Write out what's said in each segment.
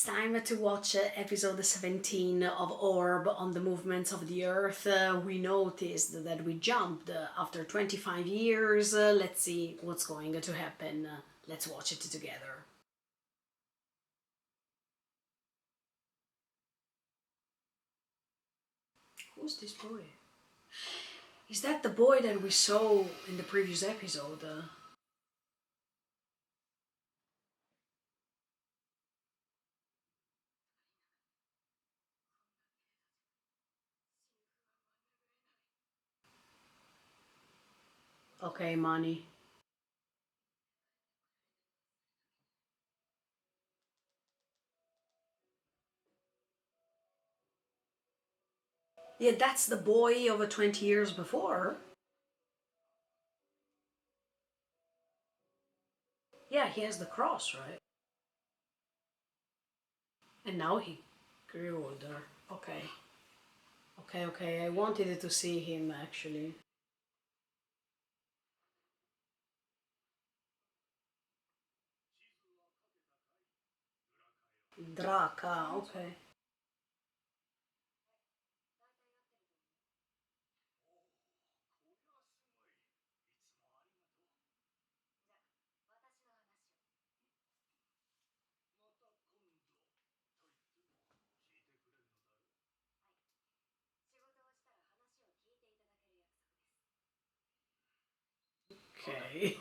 time to watch episode 17 of Orb on the movements of the Earth. We noticed that we jumped after 25 years. Let's see what's going to happen. Let's watch it together. Who's this boy? Is that the boy that we saw in the previous episode? Okay, money. Yeah, that's the boy of 20 years before. Yeah, he has the cross, right? And now he grew older. Okay. Okay. I wanted to see him actually. Draka, okay. Okay.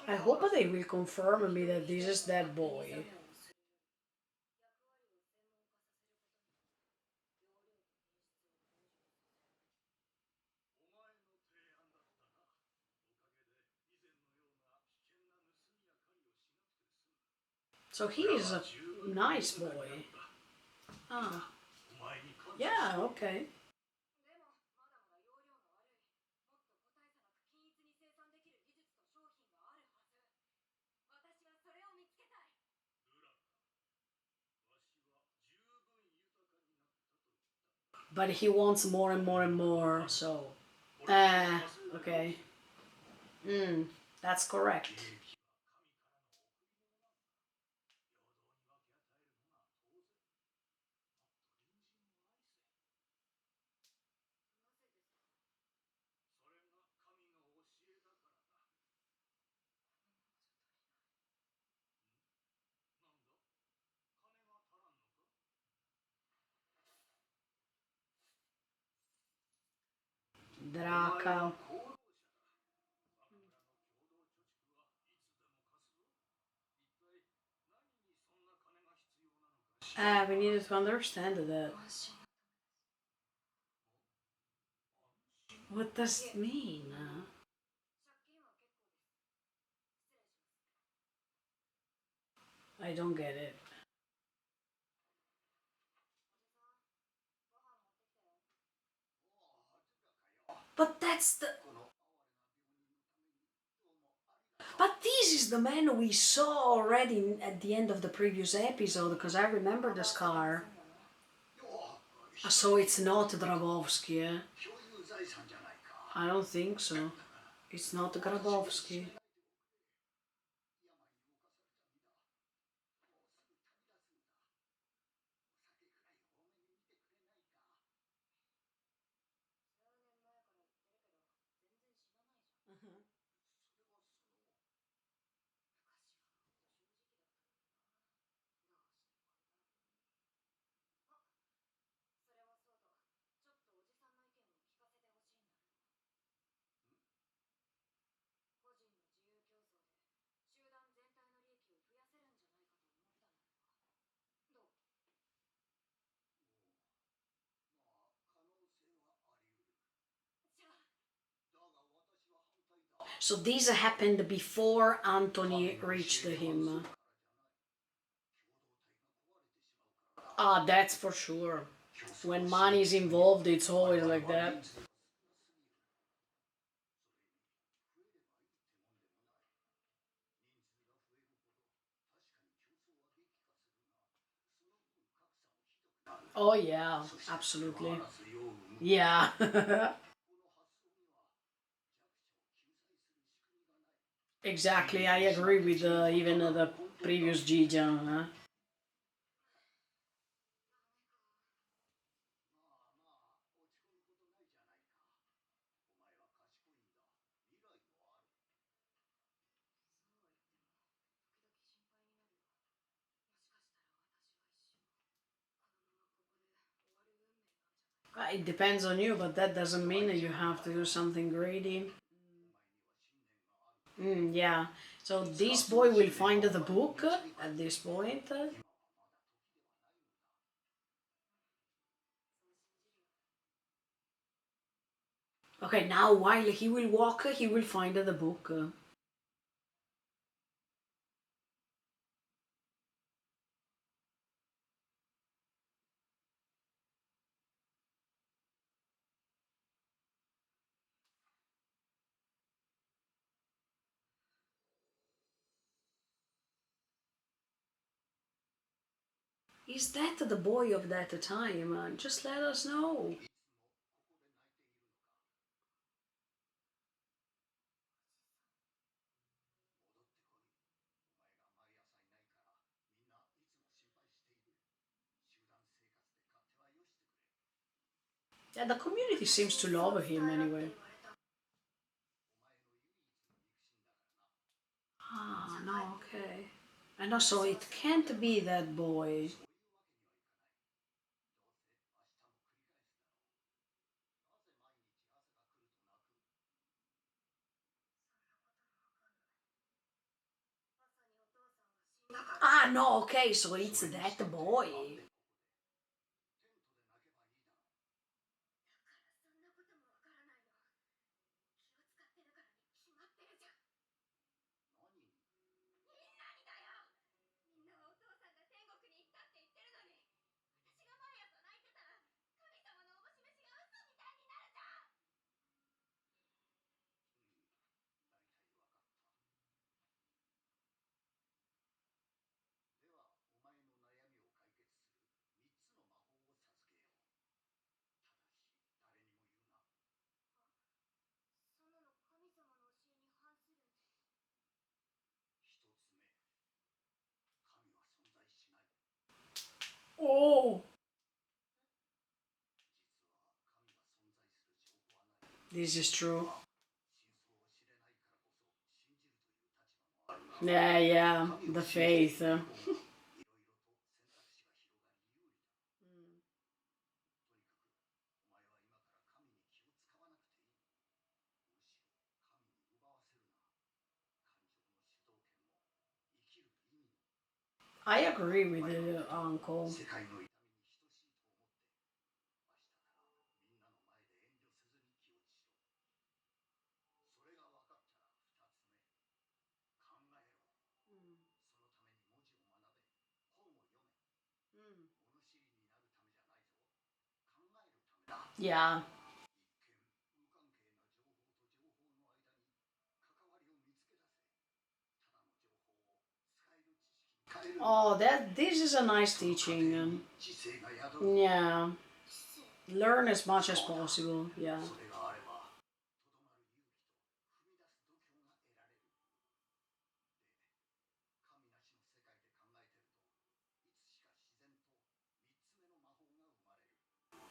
I hope they will confirm me that this is that boy. So he is a nice boy. Ah, yeah, okay. But he wants more and more and more, so. Okay. That's correct. Draka. We needed to understand that. What does it mean? I don't get it. But that's the. But this is the man we saw already at the end of the previous episode, because I remember the scar. So it's not Grabowski, eh? I don't think so. It's not Grabowski. So this happened before Anthony reached him. Ah, that's for sure. When money is involved, it's always like that. Oh yeah, absolutely. Yeah. Exactly, I agree with even the previous Gijan. Huh? It depends on you, but that doesn't mean that you have to do something greedy. Yeah. So this boy will find the book at this point. Okay, now while he will walk, he will find the book. Is that the boy of that time? Just let us know. Yeah, the community seems to love him anyway. Ah, no, okay. And also, it can't be that boy. Ah, no, okay, so it's that boy. Oh, this is true. Yeah, yeah, the faith. I agree with you, uncle. Yeah. Oh, that this is a nice teaching. Yeah, learn as much as possible. Yeah.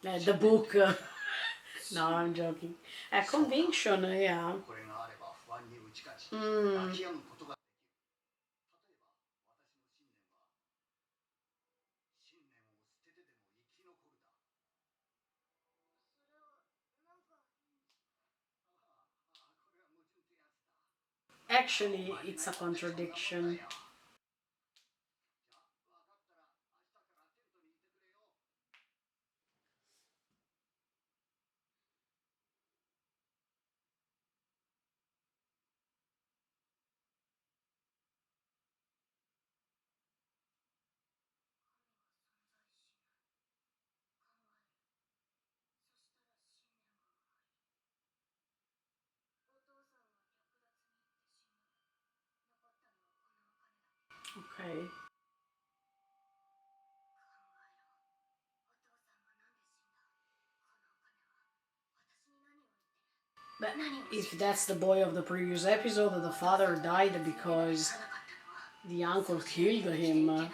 The book. No, I'm joking. A conviction, yeah. Mm. Actually, it's a contradiction. Okay. But if that's the boy of the previous episode, the father died because the uncle killed him.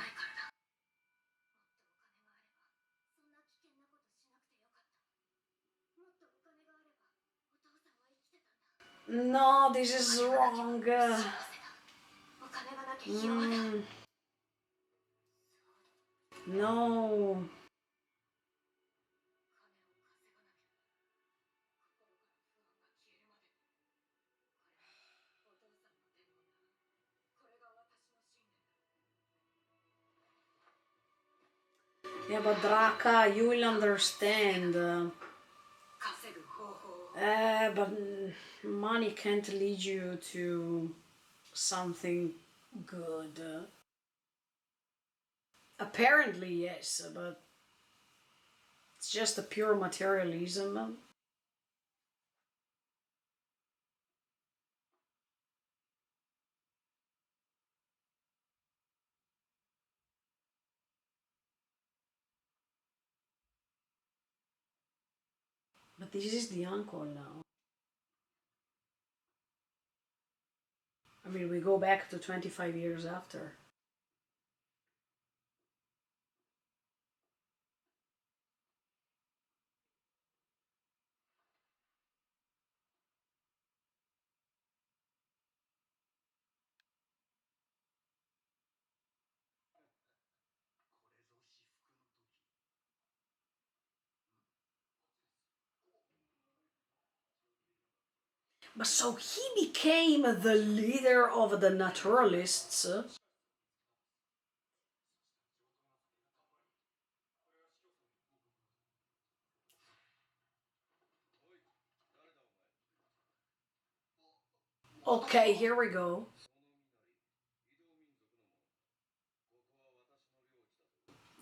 No, this is wrong. No. Yeah, but Draka, you will understand. But money can't lead you to something good. Apparently, yes, but it's just a pure materialism. But this is the uncle now. I mean, we go back to 25 years after. But so he became the leader of the naturalists. Okay, here we go.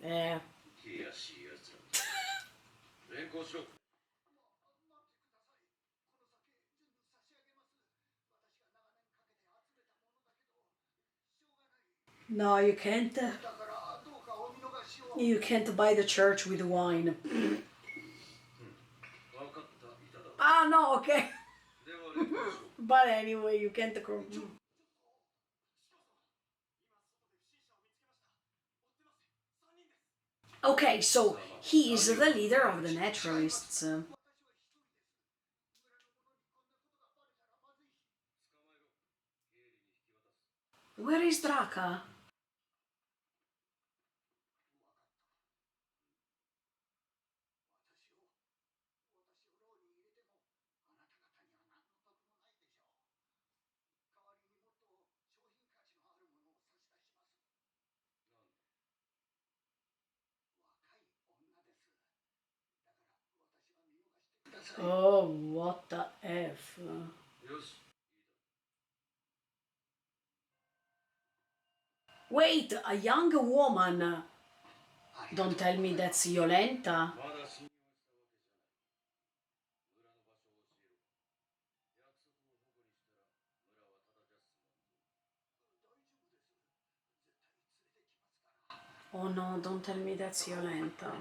Yeah. No, you can't. You can't buy the church with wine. Ah, no, okay. But anyway, you can't. Okay, so he is the leader of the naturalists. Where is Draka? Oh, what the F. Wait, a young woman. Don't tell me that's Yolenta. Oh no, don't tell me that's Yolenta.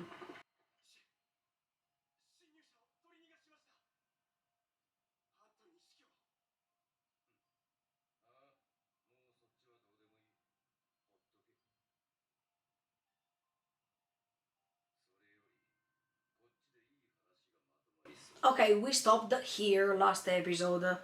Okay, we stopped here last episode.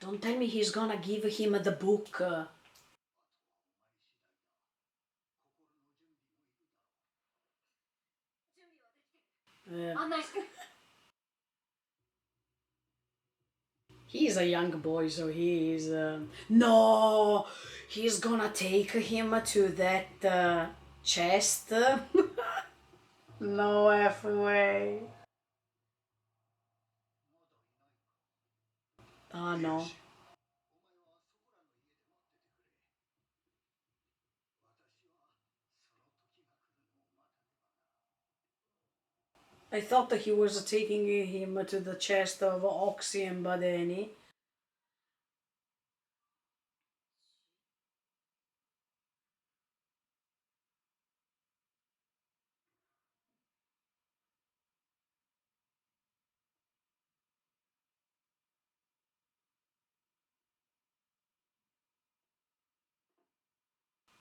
Don't tell me he's gonna give him the book. a young boy, so he is. No, he's gonna take him to that chest. No halfway. Oh no. I thought that he was taking him to the chest of Oxy and Badeni.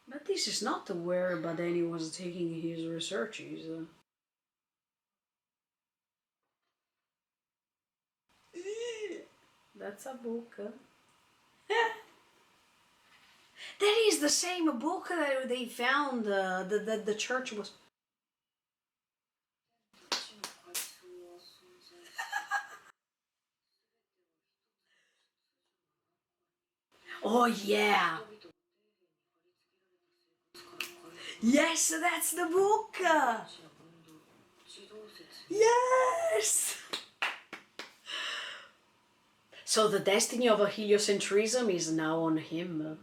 But this is not where Badeni was taking his researches. That's a book. That is the same book that they found. The church was. Oh yeah. Yes, that's the book. Yes. So the destiny of a heliocentrism is now on him.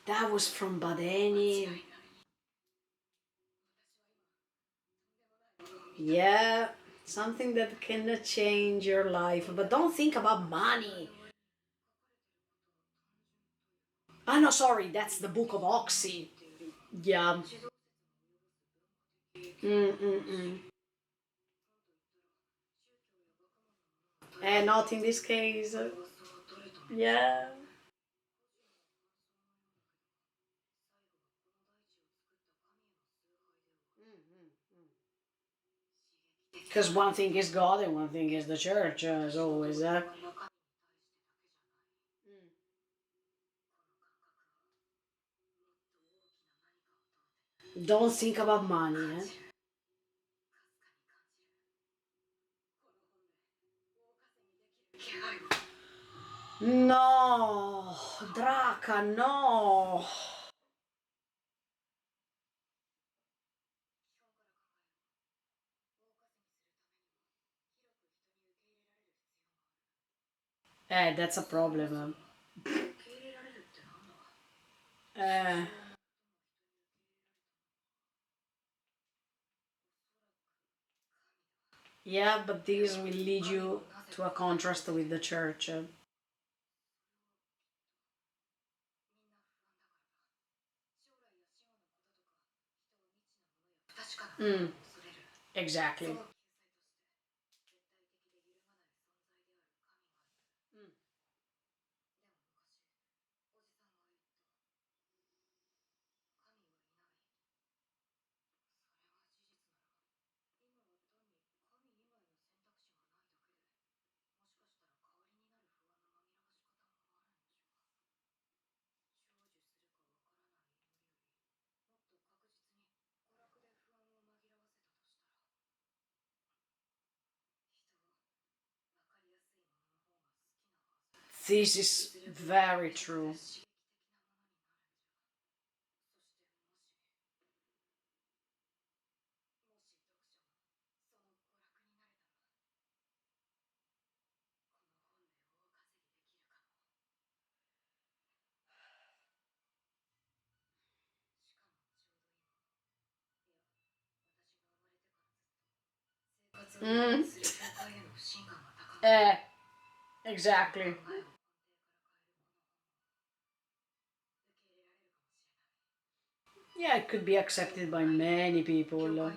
That was from Badeni. Yeah, something that can change your life. But don't think about money. Ah, no, sorry, that's the book of Oxy. Yeah. Mm-mm-mm. And not in this case. Yeah. Because one thing is God and one thing is the church, as always. Don't think about money. No, Draca, no. That's a problem. Uh, yeah, but this will lead you to a contrast with the church. Mm, exactly. This is very true. Mm. Eh, exactly. Yeah, it could be accepted by many people.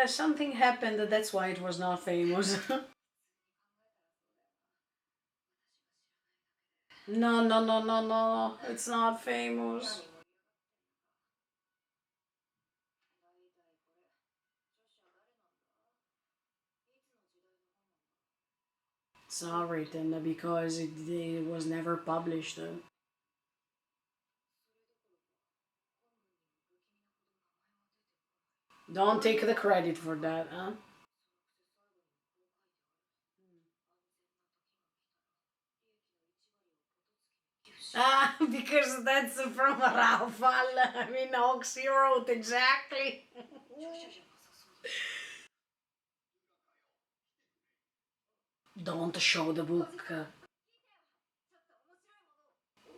something happened, that's why it was not famous. No, no, no, no, no, it's not famous. It's not written because it was never published. Don't take the credit for that, huh? Ah, because that's from Raufal. I mean, Oxy wrote exactly. Don't show the book.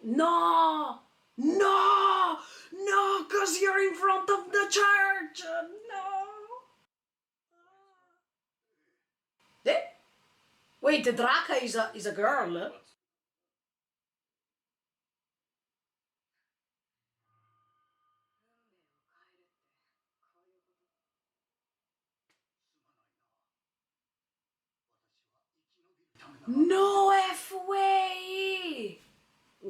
No! No! No, because you're in front of the church! No! Eh? Wait, the Draka is a girl? No F way!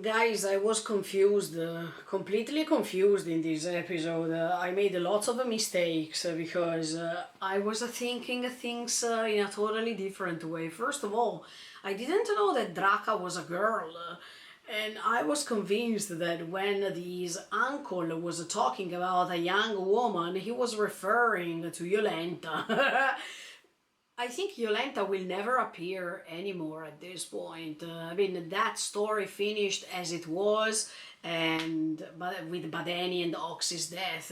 Guys, I was confused, completely confused in this episode. I made lots of mistakes because I was thinking things in a totally different way. First of all, I didn't know that Draka was a girl. And I was convinced that when his uncle was talking about a young woman, he was referring to Yolenta. I think Yolenta will never appear anymore at this point. I mean, that story finished as it was, and but with Badeni and Oxy's death,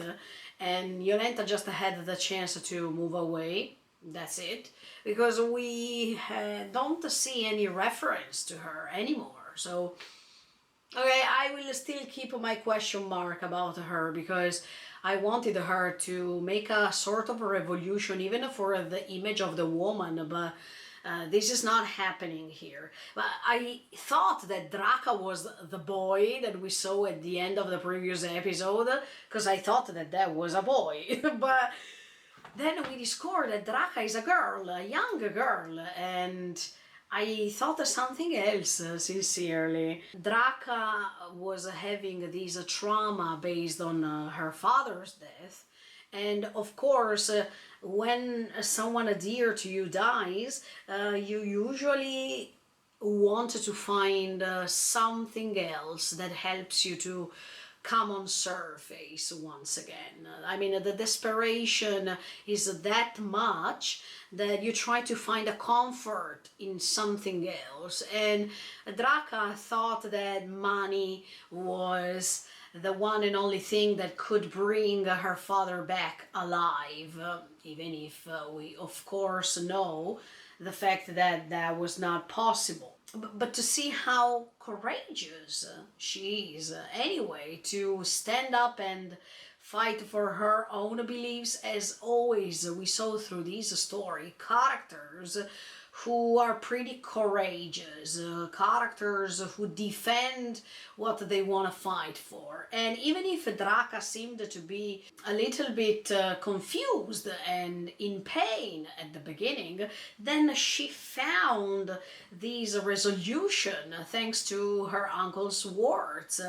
and Yolenta just had the chance to move away. That's it, because we don't see any reference to her anymore. So okay, I will still keep my question mark about her because I wanted her to make a sort of a revolution, even for the image of the woman, but this is not happening here. But I thought that Draka was the boy that we saw at the end of the previous episode, because I thought that that was a boy. But then we discovered that Draka is a girl, a young girl, and I thought of something else, sincerely. Draka was having this trauma based on her father's death. And of course, when someone dear to you dies, you usually want to find something else that helps you to come on surface once again. I mean, the desperation is that much that you try to find a comfort in something else. And Draka thought that money was the one and only thing that could bring her father back alive, even if we, of course, know the fact that that was not possible. But to see how courageous she is, anyway, to stand up and fight for her own beliefs, as always we saw through this story, characters who are pretty courageous, characters who defend what they want to fight for. And even if Draka seemed to be a little bit confused and in pain at the beginning, then she found this resolution thanks to her uncle's words.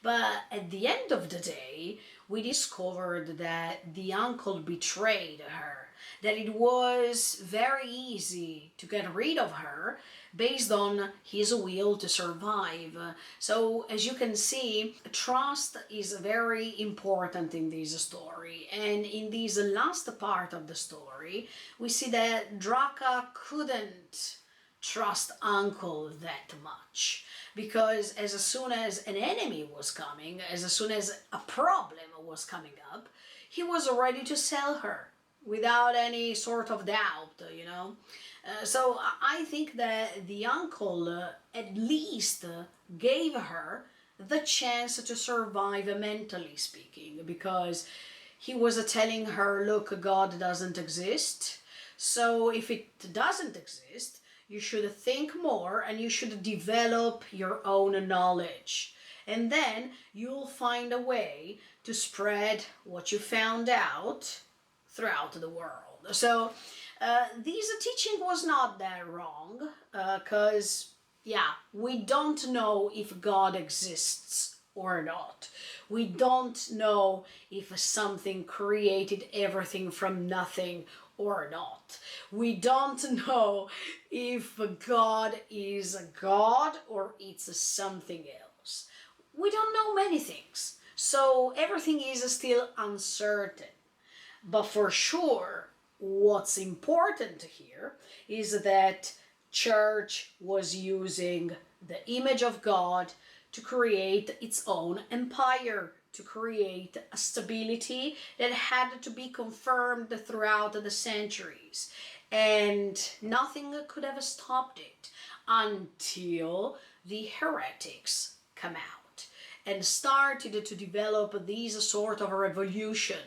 But at the end of the day, we discovered that the uncle betrayed her, that it was very easy to get rid of her based on his will to survive. So, as you can see, trust is very important in this story. And in this last part of the story, we see that Draka couldn't trust Uncle that much, because as soon as an enemy was coming, as soon as a problem was coming up, he was ready to sell her without any sort of doubt. So I think that the uncle at least gave her the chance to survive, mentally speaking, because he was telling her, look, God doesn't exist. So if it doesn't exist, you should think more and you should develop your own knowledge. And then you'll find a way to spread what you found out throughout the world. world. So this teaching was not that wrong, because yeah, we don't know if God exists or not. We don't know if something created everything from nothing or not. We don't know if God is a God or it's something else. We don't know many things. So everything is still uncertain. But for sure, what's important here is that church was using the image of God to create its own empire, to create a stability that had to be confirmed throughout the centuries. And nothing could have stopped it until the heretics come out and started to develop these sort of revolution,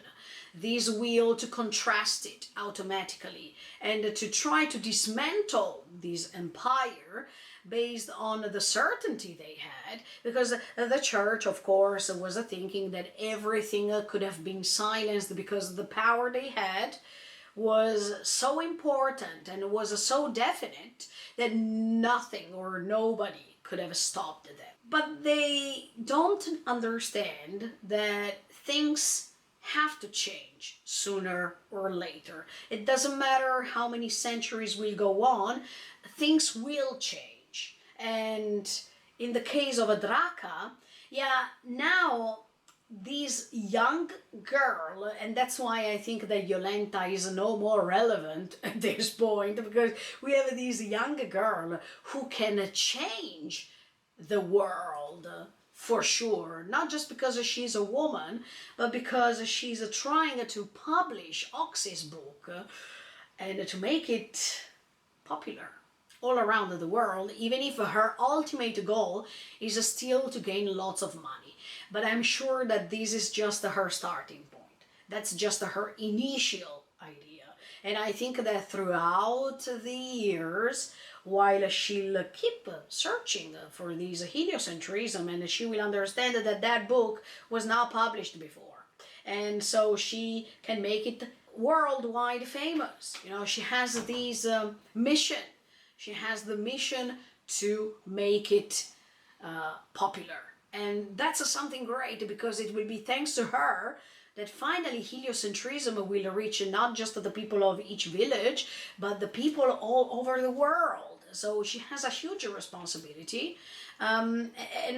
this will to contrast it automatically and to try to dismantle this empire based on the certainty they had, because the church, of course, was thinking that everything could have been silenced because the power they had was so important and was so definite that nothing or nobody could have stopped them. But they don't understand that things have to change sooner or later. It doesn't matter how many centuries will go on, things will change. And in the case of Adraka, yeah, now this young girl, and that's why I think that Jolenta is no more relevant at this point, because we have this young girl who can change the world for sure, not just because she's a woman, but because she's trying to publish Oxy's book and to make it popular all around the world, even if her ultimate goal is still to gain lots of money. But I'm sure that this is just her starting point. That's just her initial idea. And I think that throughout the years, while she'll keep searching for this heliocentrism, and she will understand that that book was not published before. And so she can make it worldwide famous. You know, she has this mission. She has the mission to make it popular. And that's something great, because it will be thanks to her that finally heliocentrism will reach not just the people of each village, but the people all over the world. So she has a huge responsibility. And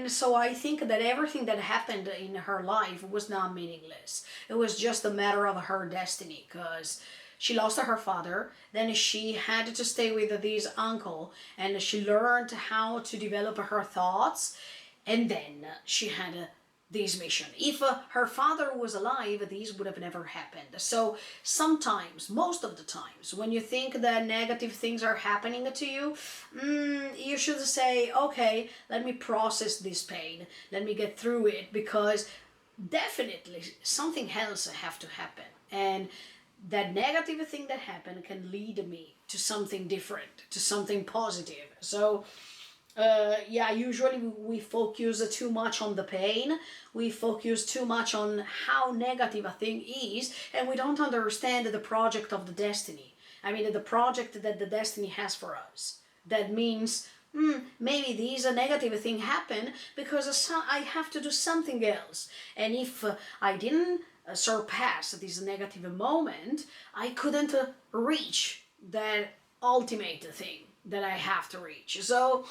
so I think that everything that happened in her life was not meaningless. It was just a matter of her destiny, because she lost her father, then she had to stay with this uncle, and she learned how to develop her thoughts, and then she had this mission. If her father was alive, these would have never happened. So sometimes, most of the times, when you think that negative things are happening to you, you should say, okay, let me process this pain, let me get through it, because definitely something else have to happen. And that negative thing that happened can lead me to something different, to something positive. So yeah, usually we focus too much on the pain, we focus too much on how negative a thing is, and we don't understand the project of the destiny. I mean, the project that the destiny has for us. That means, maybe this negative thing happened because I have to do something else. And if I didn't surpass this negative moment, I couldn't reach that ultimate thing that I have to reach. So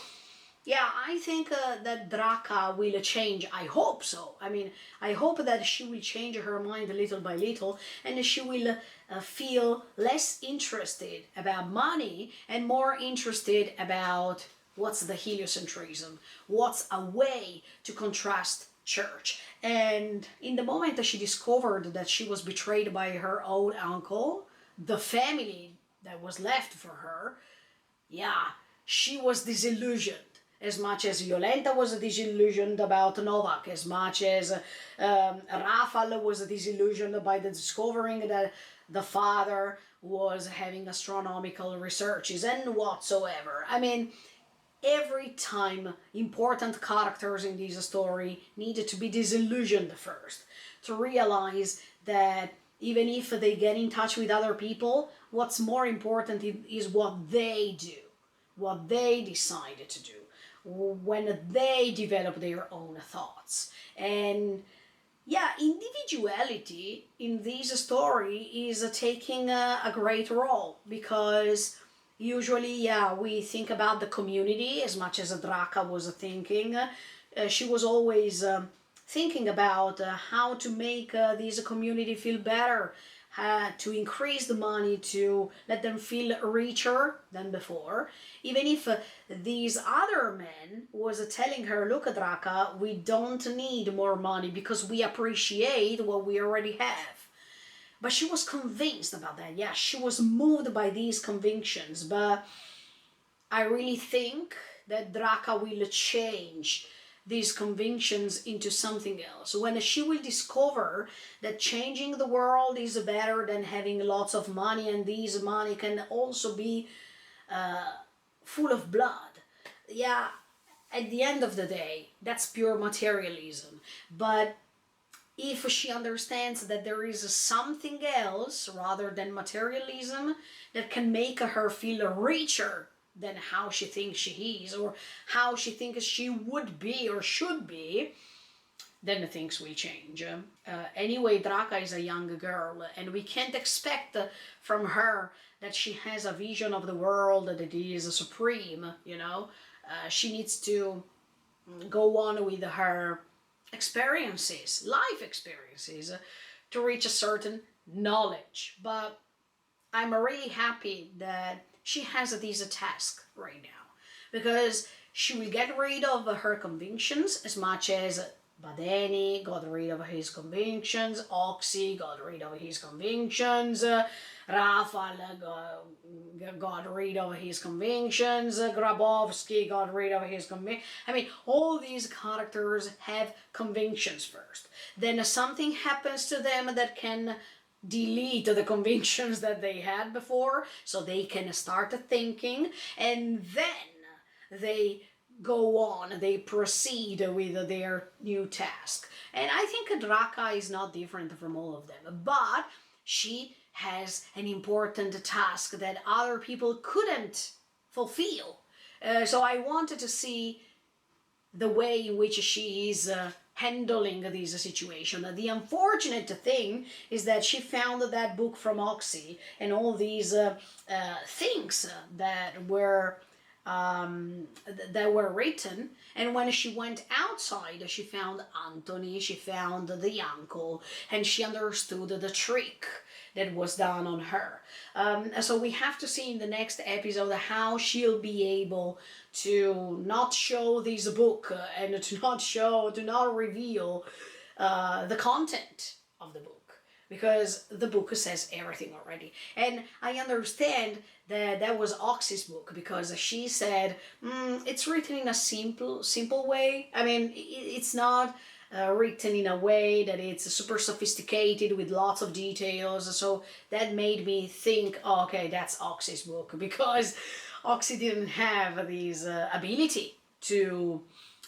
yeah, I think that Draka will change. I hope so. I mean, I hope that she will change her mind little by little, and she will feel less interested about money and more interested about what's the heliocentrism, what's a way to contrast church. And in the moment that she discovered that she was betrayed by her own uncle, the family that was left for her, yeah, she was disillusioned. As much as Jolenta was disillusioned about Novak, as much as Rafal was disillusioned by the discovering that the father was having astronomical researches and whatsoever. I mean, every time important characters in this story needed to be disillusioned first, to realize that Even if they get in touch with other people, what's more important is what they do, what they decide to do, when they develop their own thoughts. And yeah, individuality in this story is taking a great role, because usually, yeah, we think about the community as much as Draka was thinking. She was always thinking about how to make this community feel better, to increase the money, to let them feel richer than before. Even if these other men was telling her, look, Draka, we don't need more money because we appreciate what we already have. But she was convinced about that. Yeah, she was moved by these convictions. But I really think that Draka will change these convictions into something else. When she will discover that changing the world is better than having lots of money, and this money can also be full of blood. Yeah, at the end of the day, that's pure materialism. But if she understands that there is something else rather than materialism that can make her feel richer than how she thinks she is, or how she thinks she would be or should be, then things will change. Anyway, Draka is a young girl, and we can't expect from her that she has a vision of the world that is supreme, you know. She needs to go on with her experiences, life experiences, to reach a certain knowledge. But I'm really happy that she has this task right now, because she will get rid of her convictions as much as Badeni got rid of his convictions, Oxy got rid of his convictions, Rafal got rid of his convictions, Grabowski got rid of his convictions. I mean, all these characters have convictions first. Then something happens to them that can delete the convictions that they had before, so they can start thinking, and then they go on, they proceed with their new task. And I think Draka is not different from all of them, but she has an important task that other people couldn't fulfill. So I wanted to see the way in which she is handling this situation. The unfortunate thing is that she found that book from Oxy and all these things that were written, and when she went outside, she found Anthony, she found the uncle, and she understood the trick that was done on her. So we have to see in the next episode how she'll be able to not show this book and to not reveal the content of the book, because the book says everything already. And I understand that that was Oxy's book, because she said it's written in a simple way. I mean, it's not written in a way that it's super sophisticated with lots of details. So that made me think, oh, okay, that's Oxy's book, because Oxy didn't have this ability to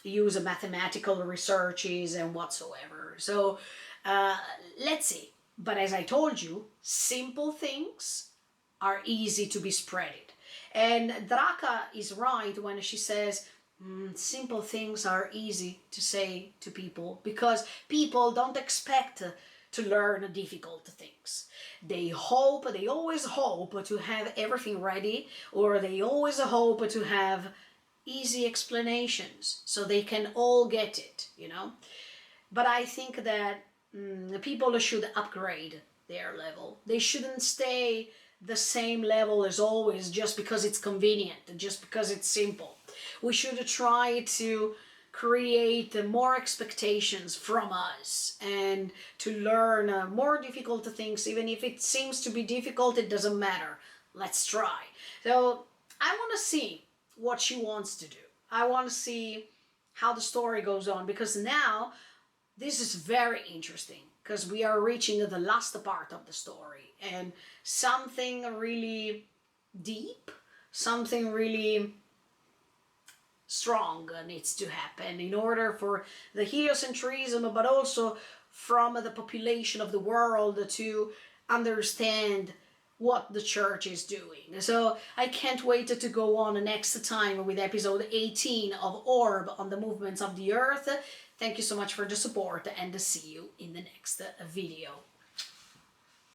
use mathematical researches and whatsoever. So let's see. But as I told you, simple things are easy to be spreaded. And Draka is right when she says simple things are easy to say to people, because people don't expect to learn difficult things. They always hope to have everything ready, or they always hope to have easy explanations so they can all get it, you know. But I think that people should upgrade their level. They shouldn't stay the same level as always just because it's convenient, just because it's simple. We should try to create more expectations from us and to learn more difficult things. Even if it seems to be difficult, it doesn't matter. Let's try. So I want to see what she wants to do. I want to see how the story goes on, because now this is very interesting, because we are reaching the last part of the story, and something really deep, something really strong needs to happen in order for the heliocentrism, but also from the population of the world to understand what the church is doing. So I can't wait to go on next time with episode 18 of Orb on the movements of the earth. Thank you so much for the support and see you in the next video.